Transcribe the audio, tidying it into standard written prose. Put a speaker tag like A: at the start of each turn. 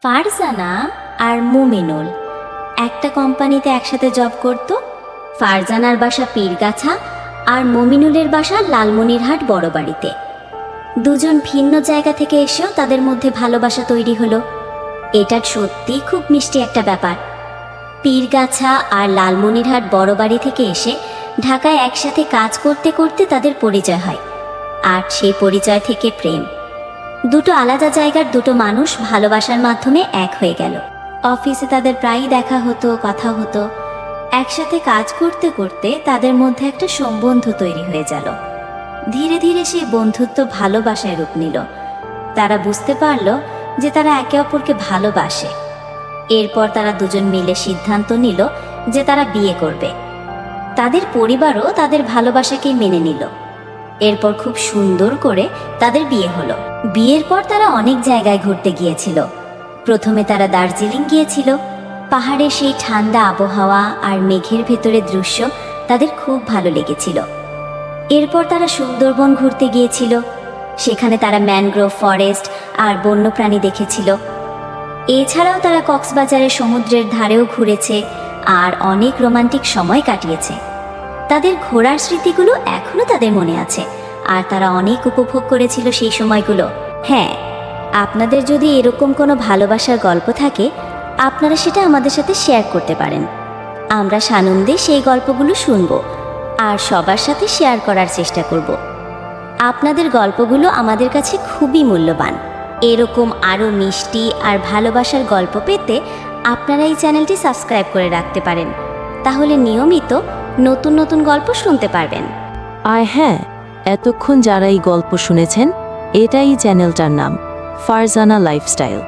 A: ফারজানা আর মুমিনুল একটা কোম্পানিতে একসাথে জব করত। ফারজানার বাসা পীরগাছা আর মুমিনুলের বাসা লালমনিরহাট বড় বাড়িতে। দুজন ভিন্ন জায়গা থেকে এসেও তাদের মধ্যে ভালোবাসা তৈরি হলো। এটা সত্যি খুব মিষ্টি একটা ব্যাপার। পীরগাছা আর লালমনিরহাট বড় বাড়ি থেকে এসে ঢাকায় একসাথে কাজ করতে করতে তাদের পরিচয় হয়, আর সেই পরিচয় থেকে প্রেম। দুটো আলাদা জায়গার দুটো মানুষ ভালোবাসার মাধ্যমে এক হয়ে গেল। অফিসে তাদের প্রায়ই দেখা হতো, কথা হতো। একসাথে কাজ করতে করতে তাদের মধ্যে একটা সম্বন্ধ তৈরি হয়ে গেল। ধীরে ধীরে সেই বন্ধুত্ব ভালোবাসায় রূপ নিল। তারা বুঝতে পারল যে তারা একে অপরকে ভালোবাসে। এরপর তারা দুজন মিলে সিদ্ধান্ত নিল যে তারা বিয়ে করবে। তাদের পরিবারও তাদের ভালোবাসাকে মেনে নিল। এরপর খুব সুন্দর করে তাদের বিয়ে হলো। বিয়ের পর তারা অনেক জায়গায় ঘুরতে গিয়েছিল। প্রথমে তারা দার্জিলিং গিয়েছিল। পাহাড়ের সেই ঠান্ডা আবহাওয়া আর মেঘের ভেতরে দৃশ্য তাদের খুব ভালো লেগেছিল। এরপর তারা সুন্দরবন ঘুরতে গিয়েছিল। সেখানে তারা ম্যানগ্রোভ ফরেস্ট আর বন্যপ্রাণী দেখেছিল। এছাড়াও তারা কক্সবাজারের সমুদ্রের ধারেও ঘুরেছে আর অনেক রোমান্টিক সময় কাটিয়েছে। তাদের ঘোরার স্মৃতিগুলো এখনো তাদের মনে আছে, আর তারা অনেক উপভোগ করেছিল সেই সময়গুলো। হ্যাঁ, আপনাদের যদি এরকম কোনো ভালোবাসার গল্প থাকে, আপনারা সেটা আমাদের সাথে শেয়ার করতে পারেন। আমরা সানন্দে সেই গল্পগুলো শুনবো আর সবার সাথে শেয়ার করার চেষ্টা করব। আপনাদের গল্পগুলো আমাদের কাছে খুবই মূল্যবান। এরকম আরও মিষ্টি আর ভালোবাসার গল্প পেতে আপনারা এই চ্যানেলটি সাবস্ক্রাইব করে রাখতে পারেন। তাহলে নিয়মিত নতুন নতুন গল্প শুনতে পারবেন।
B: আর হ্যাঁ, এতক্ষণ যারা এই গল্প শুনেছেন, এটাই চ্যানেলটার নাম, ফারজানা লাইফস্টাইল।